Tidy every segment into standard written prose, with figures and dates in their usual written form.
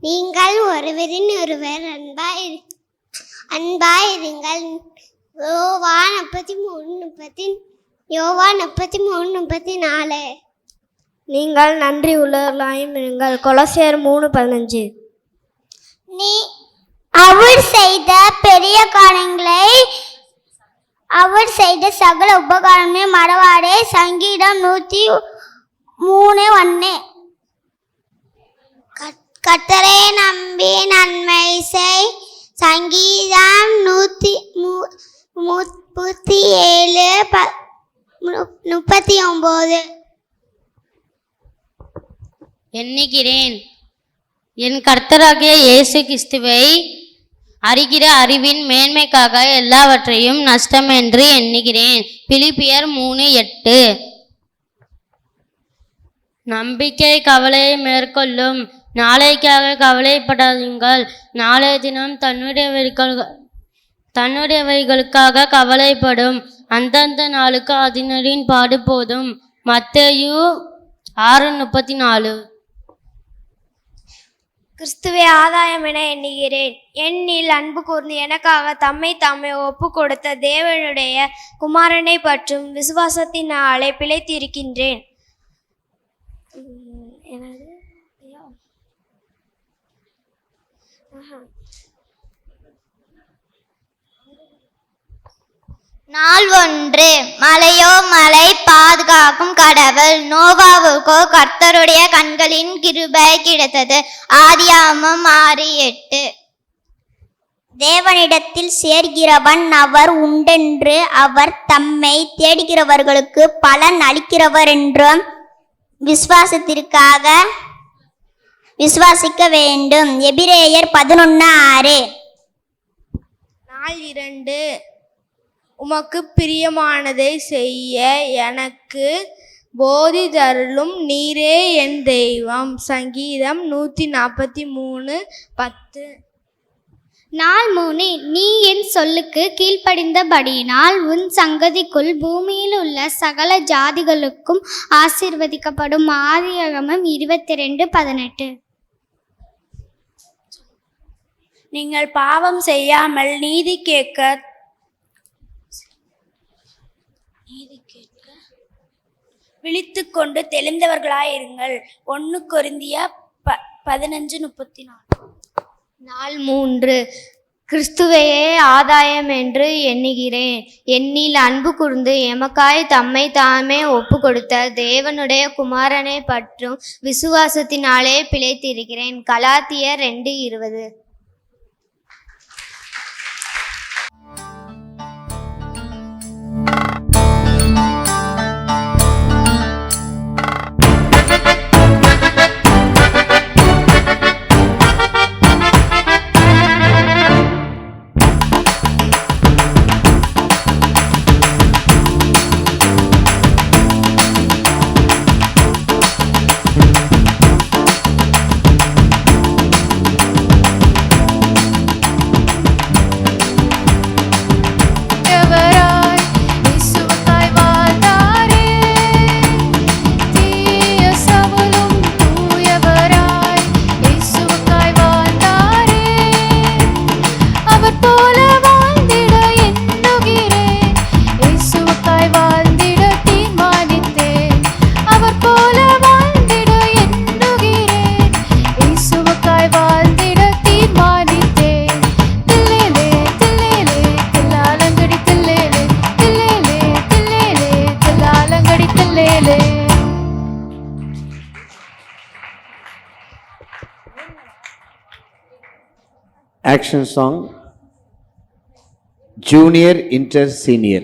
நீங்கள் ஒருவரின் ஒருவர் அன்பாயிருங்கள். யோவான் 33:34. நீங்கள் நன்றி உள்ளவர்களாயும் இருங்கள். கொலோசியர் 3:15. அவர் செய்த பெரிய காரியங்களை, அவர் செய்த சகல உபகாரமே மறவாதே. சங்கீதம் 103:1. கர்த்தரை நம்பி நன்மை செய். சங்கீதம் 137:39. எண்ணுகிறேன், என் கர்த்தராகிய இயேசு கிறிஸ்துவை அறிகிற அறிவின் மேன்மைக்காக எல்லாவற்றையும் நஷ்டம் என்று எண்ணுகிறேன். பிலிப்பியர் 3:8. நம்பிக்கை கவலையை மேற்கொள்ளும். நாளைக்காக கவலைப்படாதீங்கள். நாளைய தினம் தன்னுடையவைகளுக்காக கவலைப்படும். அந்தந்த நாளுக்கு அதனரின் பாடு போதும். மத்தேயு 6:34. கிறிஸ்துவே ஆதாயம் என எண்ணுகிறேன். என்னில் அன்பு கூர்ந்து எனக்காக தம்மை தாமே ஒப்பு கொடுத்த தேவனுடைய குமாரனை பற்றும் விசுவாசத்தினாலே பிழைத்திருக்கின்றேன். நாள் 1. மலையோ மலை பாதுகாக்கும் கடவுள். நோவாவுக்கோ கர்த்தருடைய கண்களின் கிருபை கிடைத்தது. ஆதியாகமம் 6:8. தேவனிடத்தில் சேர்கிறவன் அவர் உண்டென்று, அவர் தம்மை தேடுகிறவர்களுக்கு பலன் அளிக்கிறவர் என்றும் விசுவாசிக்க வேண்டும். எபிரேயர் 11:6. நாள் 2. உமக்கு பிரியமானதை செய்ய எனக்கு போதிதருளும் நீரே என் தெய்வம். சங்கீதம் 143:10. நாள் 3. நீ என் சொல்லுக்கு கீழ்ப்படிந்தபடியினால் உன் சங்கதிக்குள் பூமியில் உள்ள சகல ஜாதிகளுக்கும் ஆசீர்வதிக்கப்படும். ஆதியாகமம் 22:18. நீங்கள் பாவம் செய்யாமல் நீதி கேட்க விழித்துக்கொண்டு தெளிந்தவர்களாயிருங்கள். 1 கொரிந்தியர் 15:34. நாள் 3. கிறிஸ்துவையே ஆதாயம் என்று எண்ணுகிறேன். என்னில் அன்பு கூர்ந்து எமக்காய் தம்மை தாமே ஒப்பு கொடுத்த தேவனுடைய குமாரனை பற்றும் விசுவாசத்தினாலே பிழைத்திருக்கிறேன். கலாத்தியர் 2:20. Action song, Junior Inter Senior.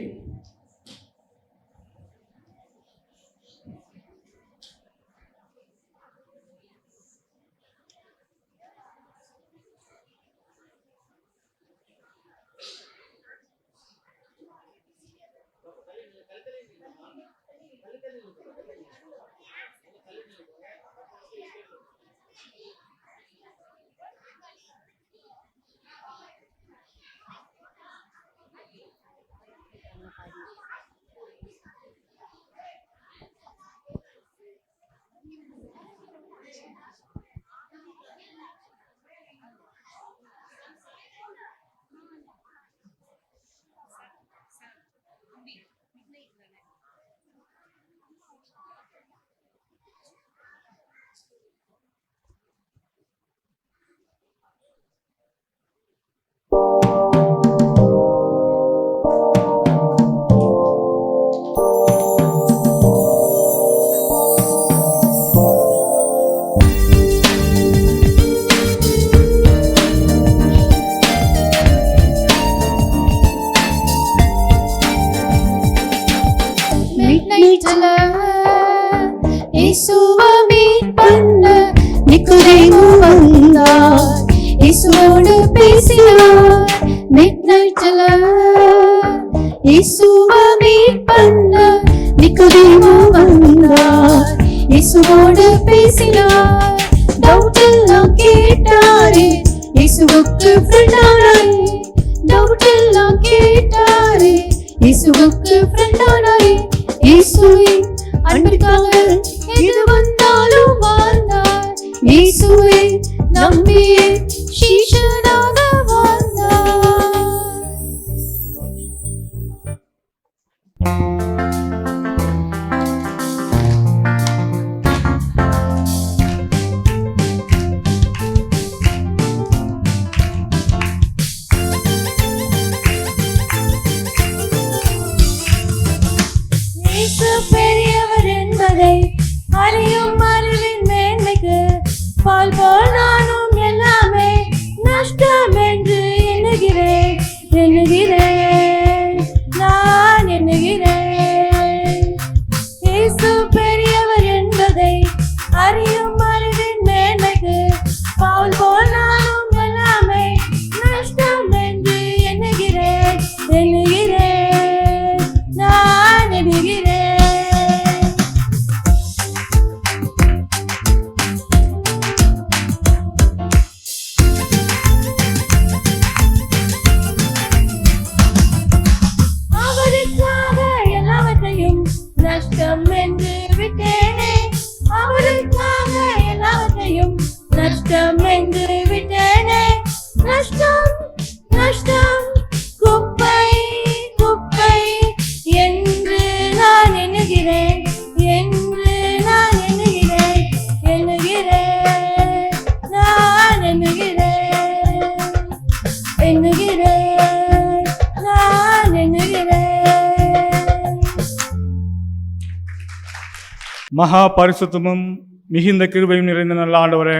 நைட்ல இயேசுவை மீட் பண்ண நிக்கோதேமு வந்தார். இயேசுவோடு பேசினார். மிட் நைட்ல இயேசுவை மீட் பண்ண நிக்கோதேமு வந்தார். இயேசுவோடு பேசினார். டவுட் எல்லாம் கேட்டாரே, இயேசுவுக்கு ஃப்ரெண்டானாரே. டவுட் எல்லாம் கேட்டாரே, இயேசுவுக்கு ஃப்ரெண்டானாரே. இயேசுவே அன்பிற்காக எது வந்தாலும் வாழ்ந்தார். இயேசுவே நம்பியே சீஷனாக வாழ்ந்தார். இயேசு பெரியவர் என்பதை அறியும் அறிவின் மேன்மைக்கு பால் போல் நானும் எல்லாமே நஷ்டம் என்று எண்ணுகிறேன். நான் எண்ணுகிறேன். இயேசு பெரியவர் என்பதை அறியும் அறிவின் மேன்மைக்கு பால் போல் நானும் எல்லாமே நஷ்டம் என்று எண்ணுகிறேன். நான் எண்ணுகிறேன். அவருக்காக எல்லாவற்றையும் நஷ்டம் என்று விட்டேனே. அவருக்காக எல்லாவற்றையும் நஷ்டம் என்று விட்டேனே. நஷ்டம் நஷ்டம் குப்பை குப்பை என்று நான் எண்ணுகிறேன். நான் எண்ணுகிறேன். நான் எண்ணுகிறேன். நான் எண்ணுகிறேன். மகா பரிசுத்தமும் மிகுந்த கிருபையும் நிறைந்த நல்ல ஆண்டவரே,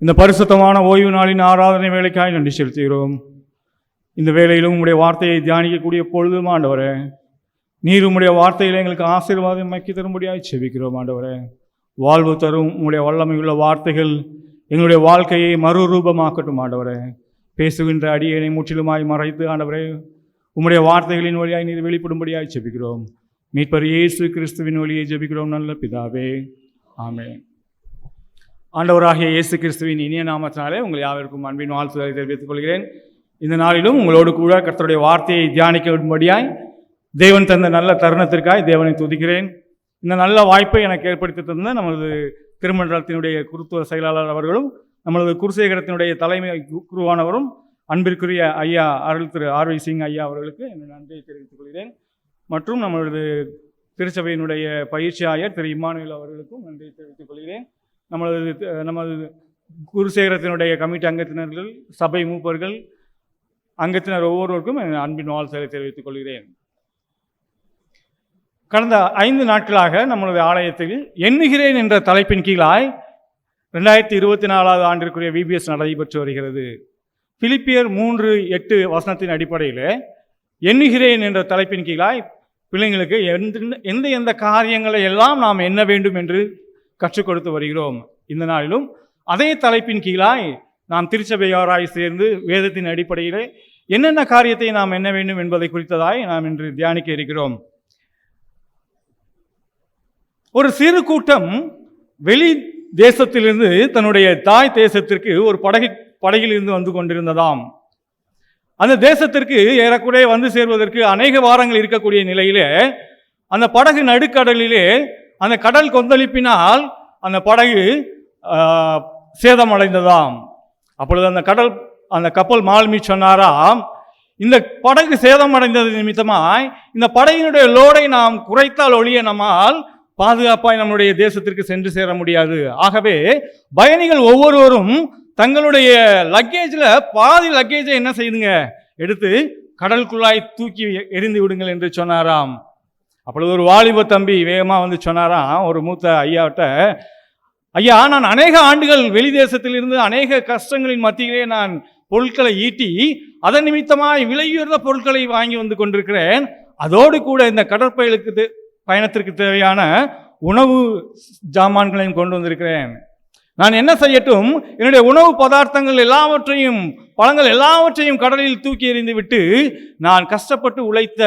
இந்த பரிசுத்தமான ஓய்வு நாளின் ஆராதனை வேலைக்காய் நன்றி செலுத்துகிறோம். இந்த வேளையிலும் உம்முடைய வார்த்தையை தியானிக்கக்கூடிய பொழுதும் ஆண்டவரே, நீர் உம்முடைய வார்த்தையில் எங்களுக்கு ஆசீர்வாதம் மக்கி தரும்படியாய் செபிக்கிறோம். ஆண்டவரே, வாழ்வு தரும் உம்முடைய வல்லமை உள்ள வார்த்தைகள் எங்களுடைய வாழ்க்கையை மறுரூபமாக்கட்டும். ஆண்டவரே, பேசுகின்ற அடியனை முற்றிலுமாய் மறைத்து ஆண்டவரே உம்முடைய வார்த்தைகளின் வழியாய் நீர் வெளிப்படும்படியாய் செபிக்கிறோம். மீட்பர் இயேசு கிறிஸ்துவின் வழியை ஜெபிக்கிறோம் நல்ல பிதாவே, ஆமென். ஆண்டவராகிய இயேசு கிறிஸ்துவின் இனிய நாமத்தினாலே உங்கள் யாவருக்கும் அன்பின் வாழ்த்துக்களை தெரிவித்துக் கொள்கிறேன். இந்த நாளிலும் உங்களோடு கூட கர்த்தருடைய வார்த்தையை தியானிக்கும்படியாய் தேவன் தந்த நல்ல தருணத்திற்காய் தேவனை துதிக்கிறேன். இந்த நல்ல வாய்ப்பை எனக்கு ஏற்படுத்தி தந்த நமது திருமண்டலத்தினுடைய குருத்துவ செயலாளர் அவர்களும் நமது குருசேகரத்தினுடைய தலைமை குருவானவரும் அன்பிற்குரிய ஐயா அருள் திரு ஆர்வி சிங் ஐயா அவர்களுக்கு என்னுடைய நன்றியை தெரிவித்துக் கொள்கிறேன். மற்றும் நமது திருச்சபையினுடைய பயிற்சி ஆயர் திரு இம்மானுவேல் அவர்களுக்கும் நன்றியை தெரிவித்துக் கொள்கிறேன். நமது குருசேகரத்தினுடைய கமிட்டி அங்கத்தினர்கள், சபை மூப்பர்கள், அங்கத்தினர் ஒவ்வொருவருக்கும் அன்பின் வாழ்த்துக்களை தெரிவித்துக் கொள்கிறேன். கடந்த 5 நாட்களாக நம்முடைய ஆலயத்தில் எண்ணுகிறேன் என்ற தலைப்பின் கீழாய் 2024 ஆண்டிற்குரிய VBS நடைபெற்று வருகிறது. பிலிப்பியர் 3:8 வசனத்தின் அடிப்படையில் எண்ணுகிறேன் என்ற தலைப்பின் கீழாய் பிள்ளைங்களுக்கு எந்த காரியங்களை எல்லாம் நாம் எண்ண வேண்டும் என்று கற்றுக் கொடுத்து வருகிறோம். இந்த நாளிலும் அதே தலைப்பின் கீழாய் நாம் திருச்சபையாராய் சேர்ந்து வேதத்தின் அடிப்படையிலே என்னென்ன காரியத்தை நாம் எண்ண வேண்டும் என்பதை குறித்ததாய் நாம் இன்று தியானிக்க இருக்கிறோம். ஒரு சிறு கூட்டம் வெளி தேசத்திலிருந்து தன்னுடைய தாய் தேசத்திற்கு ஒரு படகில் இருந்து வந்து கொண்டிருந்ததாம். அந்த தேசத்திற்கு ஏறக்குறைய வந்து சேர்வதற்கு அநேக வாரங்கள் இருக்கக்கூடிய நிலையிலே அந்த படகு நடுக்கடலிலே அந்த கடல் கொந்தளிப்பினால் அந்த படகு சேதமடைந்ததாம். அப்பொழுது அந்த கப்பல் மாலுமி சொன்னாராம், இந்த படகு சேதமடைந்தது நிமித்தமாய் இந்த படகினுடைய லோடை நாம் குறைத்தால் ஒழிய நம்மால் பாதுகாப்பாய் நம்முடைய தேசத்திற்கு சென்று சேர முடியாது. ஆகவே பயணிகள் ஒவ்வொருவரும் தங்களுடைய லக்கேஜில் பாதி லக்கேஜை என்ன செய்யுங்க, எடுத்து கடலுக்குள்ளாய் தூக்கி எரிந்து விடுங்கள் என்று சொன்னாராம். அப்பொழுது ஒரு வாலிப தம்பி வேகமாக வந்து சொன்னாராம் ஒரு மூத்த ஐயாவிட்ட, ஐயா, நான் அநேக ஆண்டுகள் வெளி தேசத்திலிருந்து அநேக கஷ்டங்களின் மத்தியிலே நான் பொருட்களை ஈட்டி அதன் நிமித்தமாய் விலையுயர்ந்த பொருட்களை வாங்கி வந்து கொண்டிருக்கிறேன். அதோடு கூட இந்த பயணத்திற்கு தேவையான உணவு ஜாமான்களையும் கொண்டு வந்திருக்கிறேன். நான் என்ன செய்யட்டும்? என்னுடைய உணவு பதார்த்தங்கள் எல்லாவற்றையும், பழங்கள் எல்லாவற்றையும் கடலில் தூக்கி எறிந்து விட்டு நான் கஷ்டப்பட்டு உழைத்த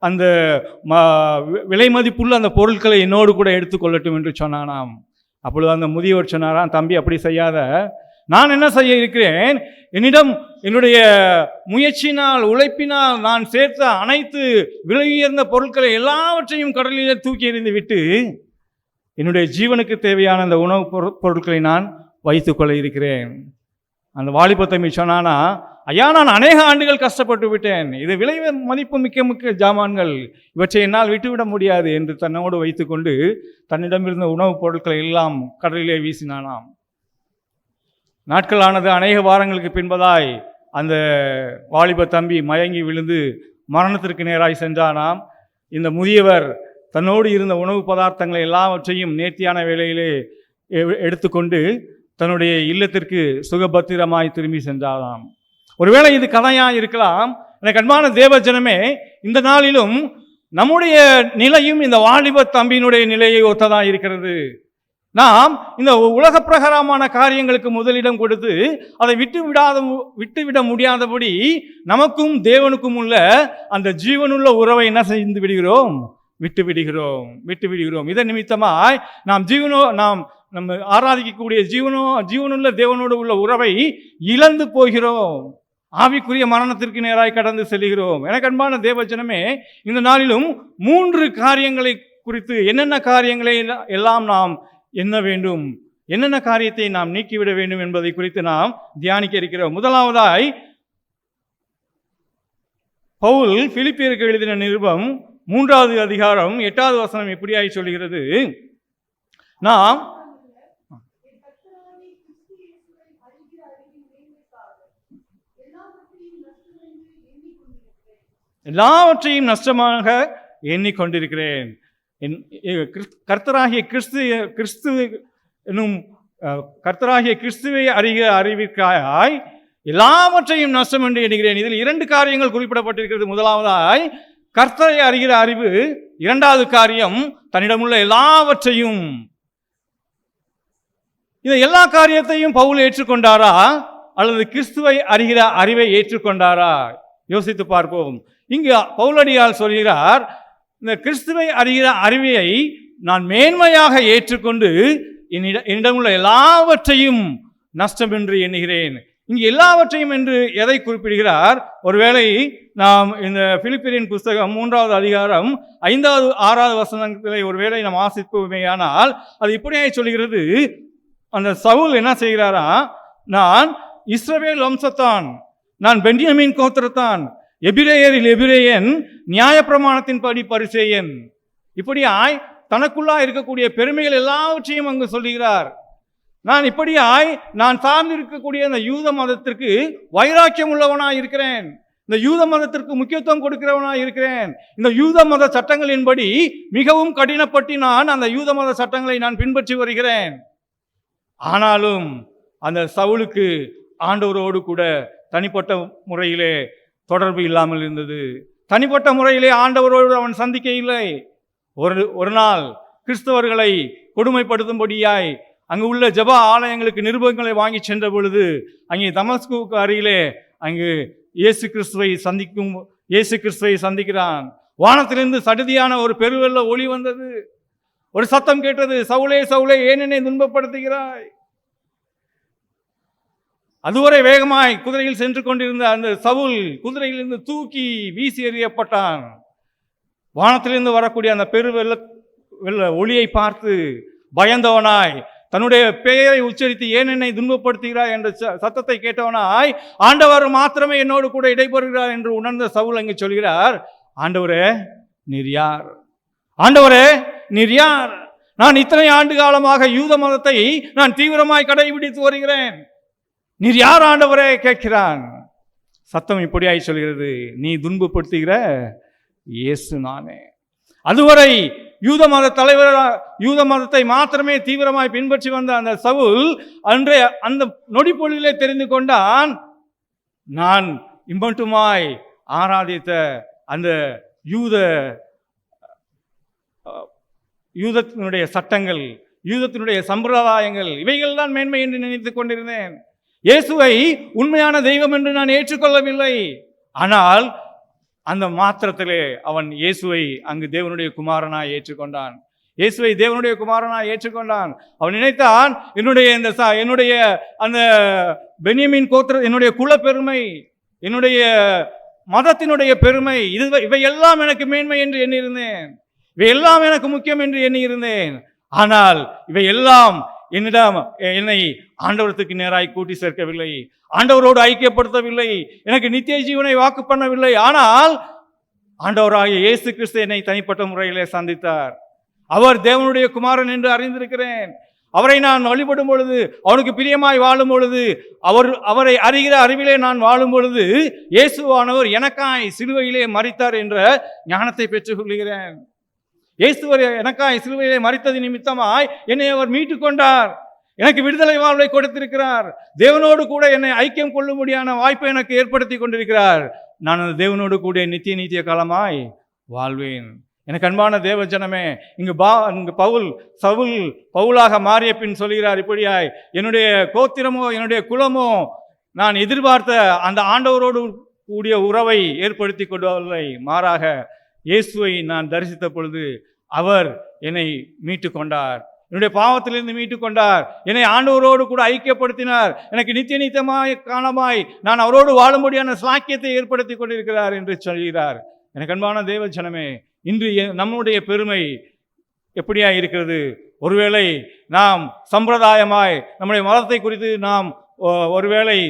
அந்த விலை மதிப்புள்ள அந்த பொருட்களை என்னோடு கூட எடுத்துக்கொள்ளட்டும் என்று சொன்னானாம். அப்பொழுது அந்த முதியவர் சொன்னாராம், தம்பி அப்படி செய்யாத, நான் என்ன செய்ய இருக்கிறேன்? என்னிடம் என்னுடைய முயற்சினால், உழைப்பினால் நான் சேர்த்த அனைத்து விலை உயர்ந்த பொருட்களை எல்லாவற்றையும் கடலிலே தூக்கி எறிந்து விட்டு என்னுடைய ஜீவனுக்கு தேவையான அந்த உணவுப் பொருட்களை நான் வைத்துக்கொள்ள இருக்கிறேன். அந்த வாலிப தம்பி சொன்னானா, ஐயா நான் அநேக ஆண்டுகள் கஷ்டப்பட்டு விட்டேன், இது விலை மதிப்பு மிக்க ஜாமான்கள், இவற்றை என்னால் விட்டுவிட முடியாது என்று தன்னோடு வைத்துக்கொண்டு தன்னிடமிருந்த உணவுப் பொருட்களை எல்லாம் கடலிலே வீசினானாம். நாட்களானது அநேக வாரங்களுக்கு பின்பதாய் அந்த வாலிப தம்பி மயங்கி விழுந்து மரணத்திற்கு நேராய் சென்றானாம். இந்த முதியவர் தன்னோடு இருந்த உணவு பதார்த்தங்களை எல்லாவற்றையும் நேர்த்தியான வேளையிலே எடுத்துக்கொண்டு தன்னுடைய இல்லத்திற்கு சுகபத்திரமாய் திரும்பி சென்றாராம். ஒருவேளை இது கதையாக இருக்கலாம். எனக்கு அன்பான தேவ ஜனமே, இந்த நாளிலும் நம்முடைய நிலையும் இந்த வாலிப தம்பியினுடைய நிலையை ஒத்ததாக இருக்கிறது. நாம் இந்த உலக பிரகாரமான காரியங்களுக்கு முதலிடம் கொடுத்து அதை விட்டுவிட முடியாதபடி நமக்கும் தேவனுக்கும் உள்ள அந்த ஜீவனுள்ள உறவை என்ன செய்து விடுகிறோம்? விட்டு விடுகிறோம். இதன் நிமித்தமாய் நாம் நம்ம ஆராதிக்கக்கூடிய ஜீவனுள்ள தேவனோடு உள்ள உறவை இழந்து போகிறோம். ஆவிக்குரிய மரணத்திற்கு நேராய் கடந்து செல்கிறோம். எனக்கு அன்பான தேவஜனமே, இந்த நாளிலும் 3 காரியங்களை குறித்து, என்னென்ன காரியங்களை எல்லாம் நாம் என்ன வேண்டும், என்னென்ன காரியத்தை நாம் நீக்கிவிட வேண்டும் என்பதை குறித்து நாம் தியானிக்க இருக்கிறோம். முதலாவதாய் பவுல் பிலிப்பியருக்கு எழுதின நிருபம் 3வது அதிகாரம் 8வது வசனம் இப்படியாய் சொல்கிறது, நாம் எல்லாவற்றையும் நஷ்டமாக எண்ணிக்கொண்டிருக்கிறேன். கர்த்தராகிய கிறிஸ்துவை அறிவிற்காய் எல்லாவற்றையும் நஷ்டம் என்று எண்ணுகிறேன். இதில் 2 காரியங்கள் குறிப்பிடப்பட்டிருக்கிறது. முதலாவதாய் கர்த்தரை அறிகிற அறிவு, 2வது காரியம் தன்னிடமுள்ள எல்லாவற்றையும். இந்த எல்லா காரியத்தையும் பவுல் ஏற்றுக்கொண்டாரா அல்லது கிறிஸ்துவை அறிகிற அறிவை ஏற்றுக்கொண்டாரா? யோசித்து பார்ப்போம். இங்கு பவுலடியால் சொல்கிறார், இந்த கிறிஸ்துவை அறிகிற அறிவியை நான் மேன்மையாக ஏற்றுக்கொண்டு என்னிடமுள்ள எல்லாவற்றையும் நஷ்டம் என்று எண்ணுகிறேன். இங்கு எல்லாவற்றையும் என்று எதை குறிப்பிடுகிறார்? ஒருவேளை நாம் இந்த பிலிப்பியரின் புஸ்தகம் 3வது அதிகாரம் 5வது 6வது வசனங்களை ஒருவேளை நாம் வாசிப்போமேயானால் அது இப்படியே சொல்கிறது. அந்த சவுல் என்ன செய்கிறாரா, நான் இஸ்ரவேல் வம்சத்தான், நான் பென்யமீன் கோத்திரத்தான், எபிரேயரில் எபிரேயன், நியாயப்பிரமாணத்தின்படி பரிசேயன், இப்படியாய் தனக்குள்ளா இருக்கக்கூடிய பெருமைகள் எல்லாவற்றையும் அங்கு சொல்லுகிறார். நான் இப்படியாய் நான் சார்ந்து இருக்கக்கூடிய அந்த யூத மதத்திற்கு வைராக்கியம் உள்ளவனாய் இருக்கிறேன், இந்த யூத மதத்திற்கு முக்கியத்துவம் கொடுக்கிறவனாய் இருக்கிறேன். இந்த யூத மத சட்டங்களின்படி மிகவும் கடினப்பட்டு நான் அந்த யூத மத சட்டங்களை நான் பின்பற்றி வருகிறேன். ஆனாலும் அந்த சவுலுக்கு ஆண்டவரோடு கூட தனிப்பட்ட முறையிலே தொடர்பு இல்லாமல் இருந்தது. தனிப்பட்ட முறையிலே ஆண்டவரோடு அவன் சந்திக்க இல்லை. ஒரு நாள் கிறிஸ்தவர்களை கொடுமைப்படுத்தும்படியாய் அங்கு உள்ள ஜெப ஆலயங்களுக்கு நிருபங்களை வாங்கி சென்ற பொழுது அங்கே தமஸ்குவுக்கு அருகிலே அங்கு இயேசு கிறிஸ்துவை சந்திக்கிறான். வானத்திலிருந்து சடுதியான ஒரு பெருவெள்ள ஒளி வந்தது. ஒரு சத்தம் கேட்டது, சவுலே சவுலே ஏன் என்னை துன்பப்படுத்துகிறாய்? அதுவரை வேகமாய் குதிரையில் சென்று கொண்டிருந்த அந்த சவுல் குதிரையிலிருந்து தூக்கி வீசி எறியப்பட்டான். வானத்திலிருந்து வரக்கூடிய அந்த வெள்ள ஒளியை பார்த்து பயந்தவனாய் தன்னுடைய பெயரை உச்சரித்து ஏன் என்னை துன்பப்படுத்துகிறாய் என்ற சத்தத்தை கேட்டவனாய், ஆண்டவர் மாத்திரமே என்னோடு கூட இடைபெறுகிறார் என்று உணர்ந்த சவுல் அங்கு சொல்கிறார், ஆண்டவரே நீர் யார்? ஆண்டவரே நீர் யார்? நான் இத்தனை ஆண்டு காலமாக யூத மதத்தை நான் தீவிரமாய் கடைபிடித்து வருகிறேன், நீர் யார் ஆண்டவரே கேட்கிறான். சத்தம் இப்படியாய் சொல்கிறது, நீ துன்பப்படுத்துகிற இயேசு நானே. அதுவரை யூத மத தலைவர், யூத மதத்தை மாத்திரமே தீவிரமாய் பின்பற்றி வந்த அந்த சவுல் அன்றைய அந்த நொடிப்பொழுதிலே தெரிந்து கொண்டான், நான் இம்மட்டுமாய் ஆராதித்த அந்த யூத யூதத்தினுடைய சட்டங்கள், யூதத்தினுடைய சம்பிரதாயங்கள், இவைகள் தான் மேன்மை என்று நினைத்து கொண்டிருந்தேன். இயேசுவை உண்மையான தெய்வம் என்று நான் ஏற்றுக்கொள்ளவில்லை. ஆனால் அந்த மாத்திரத்திலே அவன் இயேசுவை அங்கு தேவனுடைய குமாரனாய் ஏற்றுக்கொண்டான். இயேசுவை தேவனுடைய குமாரனாய் ஏற்றுக்கொண்டான். அவன் நினைத்தான், என்னுடைய அந்த பென்யமீன் கோத்திர, என்னுடைய குல பெருமை, என்னுடைய மதத்தினுடைய பெருமை, இவையெல்லாம் எனக்கு மேன்மை என்று எண்ணியிருந்தேன். இவையெல்லாம் எனக்கு முக்கியம் என்று எண்ணியிருந்தேன். ஆனால் இவையெல்லாம் என்னை ஆண்டவரத்துக்கு நேராய் கூட்டி சேர்க்கவில்லை, ஆண்டவரோடு ஐக்கியப்படுத்தவில்லை, எனக்கு நித்திய ஜீவனை வாக்கு பண்ணவில்லை. ஆனால் ஆண்டவராகிய இயேசு கிறிஸ்து என்னை தனிப்பட்ட முறையிலே சந்தித்தார். அவர் தேவனுடைய குமாரன் என்று அறிந்திருக்கிறேன். அவரை நான் வழிபடும் பொழுது, அவனுக்கு பிரியமாய் வாழும் பொழுது, அவரை அறிகிற அறிவிலே நான் வாழும் பொழுது, இயேசுவானவர் எனக்காய் சிலுவையிலே மரித்தார் என்ற ஞானத்தை பெற்றுக் கொள்கிறேன். இயேசுவர் எனக்காய் சிலுவையிலே மரித்தது நிமித்தமாய் என்னை அவர் மீட்டு கொண்டார். எனக்கு விடுதலை வாழ்வை கொடுத்திருக்கிறார். தேவனோடு கூட என்னை ஐக்கியம் கொள்ளும்படியான வாய்ப்பை எனக்கு ஏற்படுத்தி கொண்டிருக்கிறார். நான் அந்த தேவனோடு கூட நித்திய காலமாய் வாழ்வேன். எனக்கு அன்பான தேவ ஜனமே, இங்கு சவுல் பவுலாக மாறிய பின் சொல்கிறார் இப்படியாய், என்னுடைய கோத்திரமோ என்னுடைய குலமோ நான் எதிர்பார்த்த அந்த ஆண்டவரோடு கூடிய உறவை ஏற்படுத்தி கொள்ளவில்லை. மாறாக இயேசுவை நான் தரிசித்த பொழுது அவர் என்னை மீட்டு கொண்டார், என்னுடைய பாவத்திலிருந்து மீட்டு கொண்டார், என்னை ஆண்டவரோடு கூட ஐக்கியப்படுத்தினார், எனக்கு நித்தியமாய் காலமாய் நான் அவரோடு வாழும்படியான சாக்கியத்தை ஏற்படுத்தி கொண்டிருக்கிறார் என்று சொல்கிறார். எனக்கு அன்பான தேவ ஜனமே, இன்று நம்முடைய பெருமை எப்படியா இருக்கிறது? ஒருவேளை நாம் சம்பிரதாயமாய் நம்முடைய மதத்தை குறித்து நாம் ஒருவேளை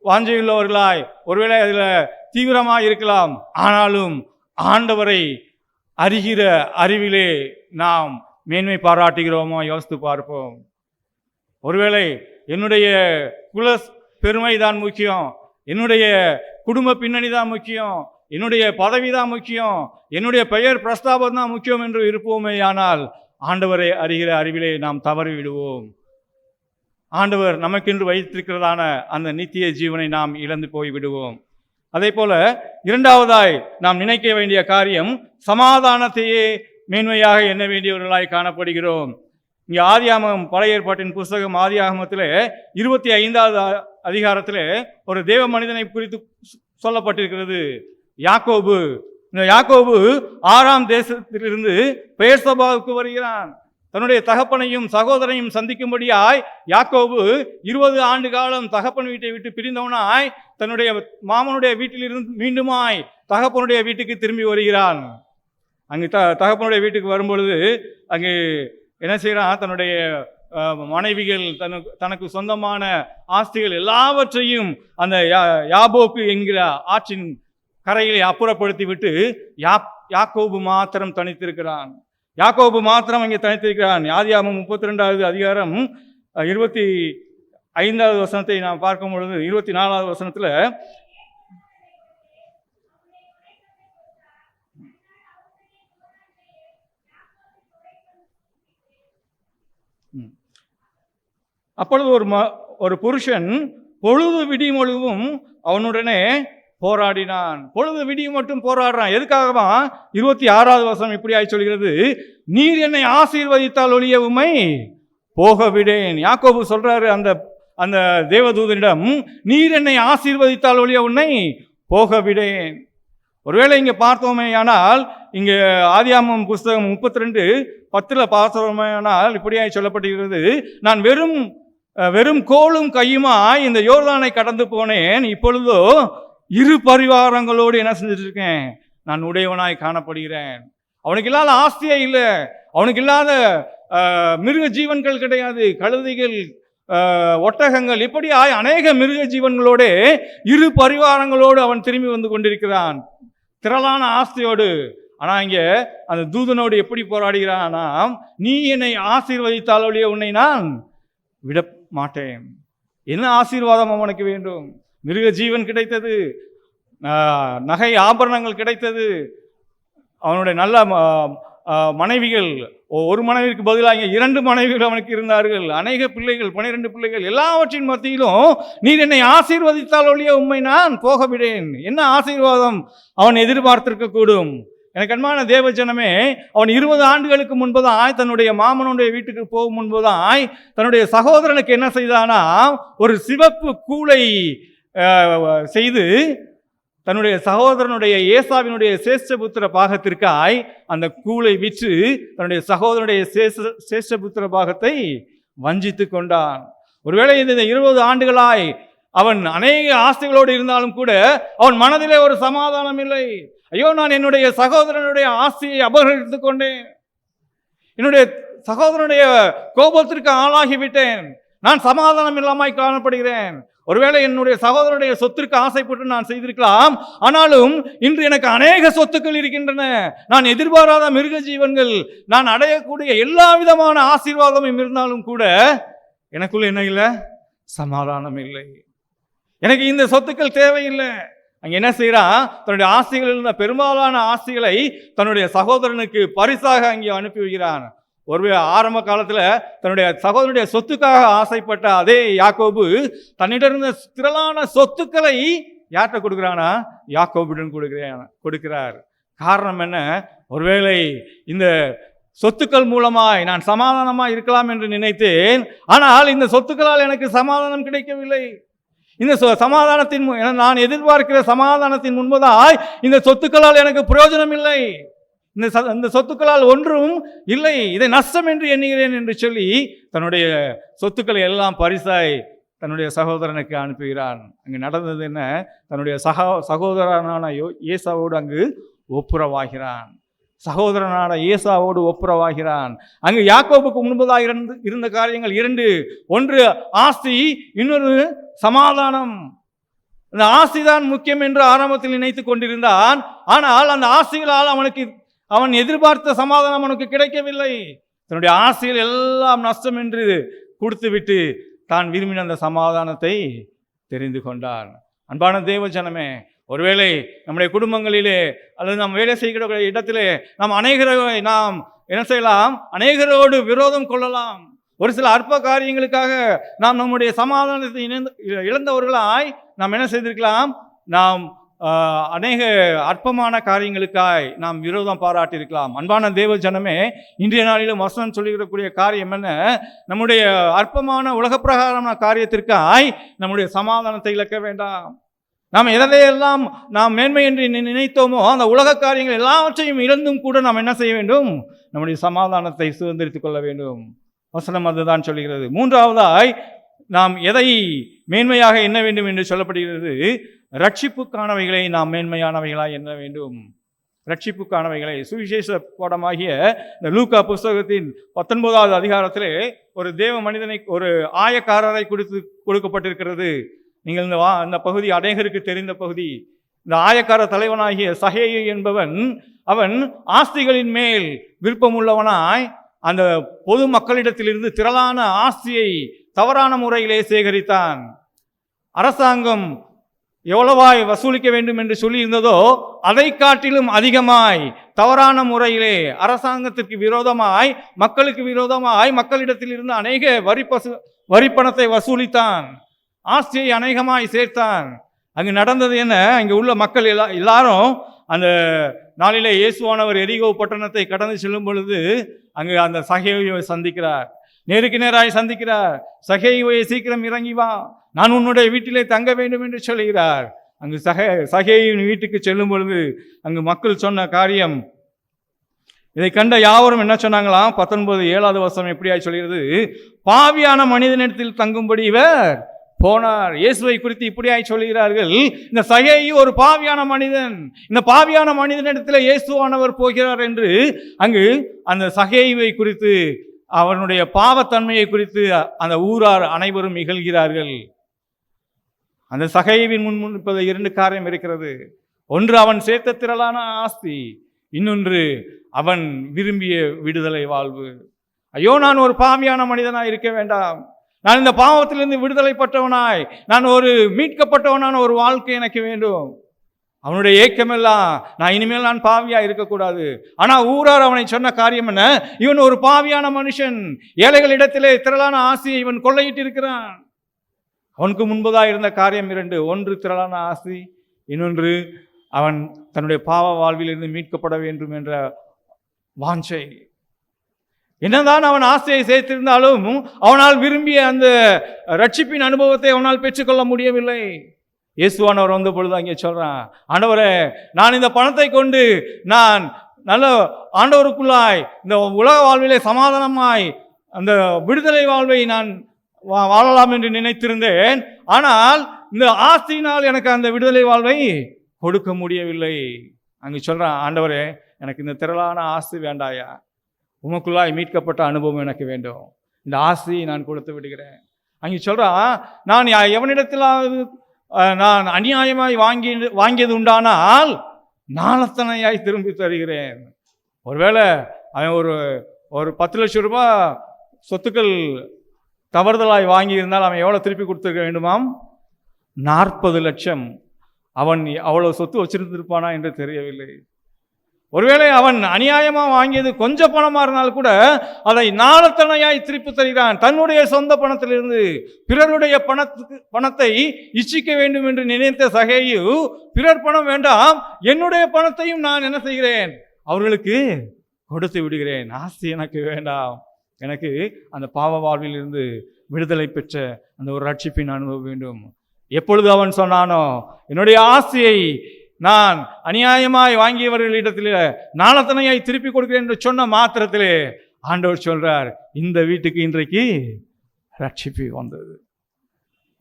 வாஞ்சையுள்ளவர்களாய், ஒருவேளை அதில் தீவிரமாக இருக்கலாம். ஆனாலும் ஆண்டவரை அறிகிற அறிவிலே நாம் மேன்மை பாராட்டுகிறோமோ யோசித்து பார்ப்போம். ஒருவேளை என்னுடைய குல பெருமை தான் முக்கியம், என்னுடைய குடும்ப பின்னணி தான் முக்கியம், என்னுடைய பதவி தான் முக்கியம், என்னுடைய பெயர் பிரஸ்தாபம் தான் முக்கியம் என்று இருப்போமே, ஆனால் ஆண்டவரை அறிகிற அறிவிலே நாம் தவறி விடுவோம். ஆண்டவர் நமக்கென்று வைத்திருக்கிறதான அந்த நித்திய ஜீவனை நாம் இழந்து போய் விடுவோம். அதே போல இரண்டாவதாய் நாம் நினைக்க வேண்டிய காரியம், சமாதானத்தையே மேன்மையாக எண்ண வேண்டியவர்களாய் காணப்படுகிறோம். இங்கே ஆதியாகமம், பழைய ஏற்பாட்டின் புஸ்தகம் ஆதியாகமத்தில் 25வது அதிகாரத்தில் ஒரு தேவ மனிதனை குறித்து சொல்லப்பட்டிருக்கிறது, யாக்கோபு. இந்த யாக்கோபு ஆறாம் தேசத்திலிருந்து பெயர்சபாவுக்கு வருகிறான். தன்னுடைய தகப்பனையும் சகோதரனையும் சந்திக்கும்படியாய் யாக்கோபு 20 ஆண்டு காலம் தகப்பன் வீட்டை விட்டு பிரிந்தவனாய் தன்னுடைய மாமனுடைய வீட்டிலிருந்து மீண்டுமாய் தகப்பனுடைய வீட்டுக்கு திரும்பி வருகிறான். அங்கு தகப்பனுடைய வீட்டுக்கு வரும்பொழுது அங்கு என்ன செய்கிறான், தன்னுடைய மனைவிகள், தனக்கு சொந்தமான ஆஸ்திகள் எல்லாவற்றையும் அந்த யாபோக்கு என்கிற ஆற்றின் கரையிலே அப்புறப்படுத்தி விட்டு யாக்கோபு மாத்திரம் தனித்திருக்கிறான். யாக்கோபு மாத்திரம் அங்கே தனித்திருக்கிறான். ஆதியாகமம் 32வது அதிகாரம் 25வது வசனத்தை நாம் பார்க்கும் பொழுது 24வது வசனத்தில், அப்பொழுது ஒரு புருஷன் பொழுது விடிமொழுவும் அவனுடனே போராடினான். பொழுது விடியும் மட்டும் போராடுறான். எதுக்காகவா? 26வது வசனம் இப்படியாய் சொல்கிறது, நீர் என்னை ஆசீர்வதித்தால் ஒழிய உம்மை போக விடேன். யாக்கோபு சொல்றாரு அந்த தேவதூதனிடம், நீர் என்னை ஆசீர்வதித்தால் ஒழிய உன்னை போக விடேன். ஒருவேளை இங்கே பார்த்தோமே ஆனால், இங்கே ஆதியாகமம் புஸ்தகம் 32:10 பார்த்தோமே ஆனால் இப்படியாய் சொல்லப்பட்டிருக்கிறது, நான் வெறும் கோலும் கையுமாய் இந்த யோர்தானை கடந்து போனேன், இப்பொழுதோ 2 பரிவாரங்களோடு என்ன செஞ்சுட்டு இருக்கேன், நான் உடையவனாய் காணப்படுகிறேன். அவனுக்கு இல்லாத ஆஸ்தியே இல்லை, அவனுக்கு இல்லாத மிருக ஜீவன்கள் கிடையாது, கழுதைகள், ஒட்டகங்கள், இப்படி அநேக மிருக ஜீவன்களோடு 2 பரிவாரங்களோடு அவன் திரும்பி வந்து கொண்டிருக்கிறான், திரளான ஆஸ்தியோடு. ஆனால் இங்கே அந்த தூதனோடு எப்படி போராடுகிறானா, நீ என்னை ஆசீர்வதித்தாலொழிய உன்னை நான் விட மாட்டேன். என்ன ஆசீர்வாதம் அவனுக்கு வேண்டும்? மிருக ஜீவன் கிடைத்தது, நகை ஆபரணங்கள் கிடைத்தது, அவனுடைய நல்ல மனைவிகள், ஒரு மனைவிக்கு பதிலாக 2 மனைவிகள் அவனுக்கு இருந்தார்கள், அநேக பிள்ளைகள், 12 பிள்ளைகள். எல்லாவற்றின் மத்தியிலும் நீர் என்னை ஆசீர்வதித்தால் ஒழிய உம்மை நான் போக விடேன். என்ன ஆசீர்வாதம் அவன் எதிர்பார்த்திருக்க கூடும்? எனக்கு அன்பான தேவஜனமே, அவன் 20 ஆண்டுகளுக்கு முன்பதாய் தன்னுடைய மாமனுடைய வீட்டுக்கு போகும் முன்பதாய் தன்னுடைய சகோதரனுக்கு என்ன செய்தானா, ஒரு சிவப்பு கூளை செய்து தன்னுடைய சகோதரனுடைய ஏசாவினுடைய சேஷ்டபுத்திர பாகத்திற்காய் அந்த கூளை விற்று தன்னுடைய சகோதரனுடைய சேஷ்டபுத்திர பாகத்தை வஞ்சித்து கொண்டான். ஒருவேளை இந்த 20 ஆண்டுகளாய் அவன் அநேக ஆசைகளோடு இருந்தாலும் கூட அவன் மனதிலே ஒரு சமாதானம் இல்லை. ஐயோ, நான் என்னுடைய சகோதரனுடைய ஆசையை அபகரித்துக் கொண்டேன், என்னுடைய சகோதரனுடைய கோபத்திற்கு ஆளாகிவிட்டேன், நான் சமாதானம் இல்லாமல் காணப்படுகிறேன். ஒருவேளை என்னுடைய சகோதரனுடைய சொத்திற்கு ஆசைப்பட்டு நான் செய்திருக்கலாம், ஆனாலும் இன்று எனக்கு அநேக சொத்துக்கள் இருக்கின்றன, நான் எதிர்பாராத மிருக ஜீவன்கள், நான் அடையக்கூடிய எல்லா விதமான ஆசீர்வாதமும் இருந்தாலும் கூட எனக்குள்ள என்ன இல்லை, சமாதானம் இல்லை. எனக்கு இந்த சொத்துக்கள் தேவையில்லை. அங்க என்ன செய்யறான், தன்னுடைய ஆசைகள் இருந்த பெரும்பாலான ஆசைகளை தன்னுடைய சகோதரனுக்கு பரிசாக அங்கே அனுப்பி வைக்கிறான். ஒரு ஆரம்ப காலத்துல தன்னுடைய சகோதரனுடைய சொத்துக்காக ஆசைப்பட்ட அதே யாக்கோபு தன்னிடம் இருந்த திரளான சொத்துக்களை யார்கிட்ட கொடுக்குறானா, யாக்கோபுடன் கொடுக்கிறார். காரணம் என்ன? ஒருவேளை இந்த சொத்துக்கள் மூலமாய் நான் சமாதானமாய் இருக்கலாம் என்று நினைத்தேன், ஆனால் இந்த சொத்துக்களால் எனக்கு சமாதானம் கிடைக்கவில்லை. இந்த சமாதானத்தின் நான் எதிர்பார்க்கிற சமாதானத்தின் முன்பதாய் இந்த சொத்துக்களால் எனக்கு பிரயோஜனம் இல்லை, இந்த சொத்துக்களால் ஒன்றும் இல்லை, இதை நஷ்டம் என்று எண்ணுகிறேன் என்று சொல்லி தன்னுடைய சொத்துக்களை எல்லாம் பரிசாய் தன்னுடைய சகோதரனுக்கு அனுப்புகிறான். அங்கு நடந்தது என்ன? தன்னுடைய சகோதரனான ஏசாவோடு அங்கு ஒப்புரவாகிறான். சகோதரனான ஏசாவோடு ஒப்புரவாகிறான். அங்கு யாக்கோபுக்கு முன்பதாக இருந்த காரியங்கள் 2. ஒன்று ஆசி, இன்னொரு சமாதானம். அந்த ஆசிதான் முக்கியம் என்று ஆரம்பத்தில் நினைத்து கொண்டிருந்தான். ஆனால் அந்த ஆசைகளால் அவன் எதிர்பார்த்த சமாதானம் அவனுக்கு கிடைக்கவில்லை. தன்னுடைய ஆசைகள் எல்லாம் நஷ்டம் என்று கொடுத்துவிட்டு தான் விரும்பின அந்த சமாதானத்தை தெரிந்து கொண்டான். அன்பான தேவ ஜனமே, ஒருவேளை நம்முடைய குடும்பங்களிலே அல்லது நாம் வேலை செய்கிற இடத்திலே நாம் என்ன செய்யலாம், அநேகரோடு விரோதம் கொள்ளலாம். ஒரு சில அற்ப காரியங்களுக்காக நாம் நம்முடைய சமாதானத்தை இழந்தவர்களாய் நாம் என்ன செய்திருக்கலாம், நாம் அநேக அற்பமான காரியங்களுக்காய் நாம் விரோதம் பாராட்டியிருக்கலாம். அன்பான தேவ ஜனமே, இன்றைய நாளிலும் வசனம் சொல்லிவிடக்கூடிய காரியம் என்ன? நம்முடைய அற்பமான உலக பிரகாரமான காரியத்திற்காய் நம்முடைய சமாதானத்தை இழக்க வேண்டாம். நாம் எதையெல்லாம் நாம் மேன்மை என்று நினைத்தோமோ அந்த உலக காரியங்கள் எல்லாவற்றையும் இழந்தும் கூட நாம் என்ன செய்ய வேண்டும், நம்முடைய சமாதானத்தை சுதந்திரித்துக் கொள்ள வேண்டும். வசனம் அதுதான் சொல்கிறது. 3ஆவதாய் நாம் எதை மேன்மையாக எண்ண வேண்டும் என்று சொல்லப்படுகிறது, ரட்சிப்புக்கானவைகளை நாம் மேன்மையானவைகளாய் எண்ண வேண்டும். ரட்சிப்புக்கானவைகளை சுவிசேஷ பாடமாகிய இந்த லூக்கா புஸ்தகத்தின் 19வது அதிகாரத்திலே ஒரு தேவ மனிதனை, ஒரு ஆயக்காரரை கொடுக்கப்பட்டிருக்கிறது. நீங்கள் இந்த பகுதி அநேகருக்கு தெரிந்த பகுதி. இந்த ஆயக்கார தலைவனாகிய சகேயு என்பவன், அவன் ஆஸ்திகளின் மேல் விருப்பமுள்ளவனாய் அந்த பொது மக்களிடத்திலிருந்து திரளான ஆஸ்தியை தவறான முறையிலே சேகரித்தான். அரசாங்கம் எவ்வளவாய் வசூலிக்க வேண்டும் என்று சொல்லி இருந்ததோ அதை காட்டிலும் அதிகமாய் தவறான முறையிலே அரசாங்கத்திற்கு விரோதமாய், மக்களுக்கு விரோதமாய் மக்களிடத்தில் இருந்து அநேக வரி பணத்தை வசூலித்தான், ஆஸ்தியை அநேகமாய் சேர்த்தான். அங்கு நடந்தது என்ன? அங்கே உள்ள மக்கள் எல்லாரும் அந்த நாளிலே இயேசுவானவர் எரிகோ பட்டணத்தை கடந்து செல்லும் பொழுது அங்கு அந்த சகேயுவை சந்திக்கிறார், நேருக்கு நேராய் சந்திக்கிறார். சகேயுவை சீக்கிரம் இறங்கி வா, நான் உன்னுடைய வீட்டிலே தங்க வேண்டும் என்று சொல்கிறார். அங்கு சகேயுவின் வீட்டுக்கு செல்லும் பொழுது அங்கு மக்கள் சொன்ன காரியம், இதை கண்ட யாவரும் என்ன சொன்னாங்களாம்? 19:7 வசனம் எப்படியாய் சொல்கிறது, பாவியான மனிதனிடத்தில் தங்கும்படி இவர் போனார். இயேசுவை குறித்து இப்படியாய் சொல்கிறார்கள், இந்த சகேயு ஒரு பாவியான மனிதன், இந்த பாவியான மனிதனிடத்தில் இயேசுவானவர் போகிறார் என்று அங்கு அந்த சகேயுவை குறித்து, அவனுடைய பாவத்தன்மையை குறித்து அந்த ஊரார் அனைவரும் இகழ்கிறார்கள். அந்த சகேயுவின் முன்னிற்பது 2 காரியம் இருக்கிறது. ஒன்று அவன் சேர்த்த திரளான ஆஸ்தி, இன்னொன்று அவன் விரும்பிய விடுதலை வாழ்வு. ஐயோ, நான் ஒரு பாவியான மனிதனாய் இருக்க வேண்டாம், நான் இந்த பாவத்திலிருந்து விடுதலை பெற்றவனாய், நான் ஒரு மீட்கப்பட்டவனான ஒரு வாழ்க்கை எனக்கு வேண்டும். அவனுடைய ஏக்கமெல்லாம் நான் இனிமேல் நான் பாவியா இருக்கக்கூடாது. ஆனா ஊரார் அவனை சொன்ன காரியம் என்ன? இவன் ஒரு பாவியான மனுஷன், ஏழைகளிடத்திலே திரளான ஆசையை இவன் கொள்ளையிட்டு இருக்கிறான். அவனுக்கு முன்பதாக இருந்த காரியம் 2. ஒன்று திரளான ஆசி, இன்னொன்று அவன் தன்னுடைய பாவ வாழ்விலிருந்து மீட்கப்பட வேண்டும் என்ற வாஞ்சை. என்னதான் அவன் ஆசையை சேர்த்திருந்தாலும் அவனால் விரும்பிய அந்த ரட்சிப்பின் அனுபவத்தை அவனால் பெற்றுக்கொள்ள முடியவில்லை. இயேசுவானவர் வந்த பொழுது அங்கே சொல்றான், ஆண்டவரே, நான் இந்த பணத்தை கொண்டு நான் நல்ல ஆண்டவருக்குள்ளாய் இந்த உலக வாழ்விலே சமாதானமாய் அந்த விடுதலை வாழ்வை நான் வாழலாம் என்று நினைத்திருந்தேன். ஆனால் இந்த ஆஸ்தியினால் எனக்கு அந்த விடுதலை வாழ்வை கொடுக்க முடியவில்லை. அங்கே சொல்றான், ஆண்டவரே, எனக்கு இந்த திரளான ஆஸ்தி வேண்டாயா, உமக்குள்ளாய் மீட்கப்பட்ட அனுபவம் எனக்கு வேண்டும், இந்த ஆஸ்தியை நான் கொடுத்து விடுகிறேன். அங்கே சொல்றான், நான் எவனிடத்திலாவது நான் அநியாயமாய் வாங்கியது உண்டானால் நாளத்தனையாய் திரும்பி தருகிறேன். ஒருவேளை அவன் ஒரு 10 லட்சம் ரூபாய் சொத்துக்கள் தவறுதலாய் வாங்கியிருந்தால் அவன் எவ்வளோ திருப்பி கொடுத்துருக்க வேண்டுமாம்? 40 லட்சம். அவன் அவ்வளோ சொத்து வச்சிருந்திருப்பானா என்று தெரியவில்லை. ஒருவேளை அவன் அநியாயமாக வாங்கியது கொஞ்சம் பணமாக இருந்தால் கூட அதை நாளத்தனையாய் திருப்பி தருகிறான். தன்னுடைய சொந்த பணத்திலிருந்து பிறருடைய பணத்தை இச்சிக்க வேண்டும் என்று நினைத்த சகேயு, பிறர் பணம் வேண்டாம், என்னுடைய பணத்தையும் நான் என்ன செய்கிறேன், அவர்களுக்கு கொடுத்து விடுகிறேன். ஆஸ்தி எனக்கு வேண்டாம், எனக்கு அந்த பாவ வாழ்வில் இருந்து விடுதலை பெற்ற அந்த ஒரு ரட்சிப்பின் அனுபவம் வேண்டும். எப்பொழுது அவன் சொன்னானோ, என்னுடைய ஆஸ்தியை நான் அநியாயமாய் வாங்கியவர்களிடத்தில் நாளத்தனையாய் திருப்பி கொடுக்கிறேன் என்று சொன்ன மாத்திரத்திலே ஆண்டவர் சொல்றார், இந்த வீட்டுக்கு இன்றைக்கு ரட்சிப்பு வந்தது,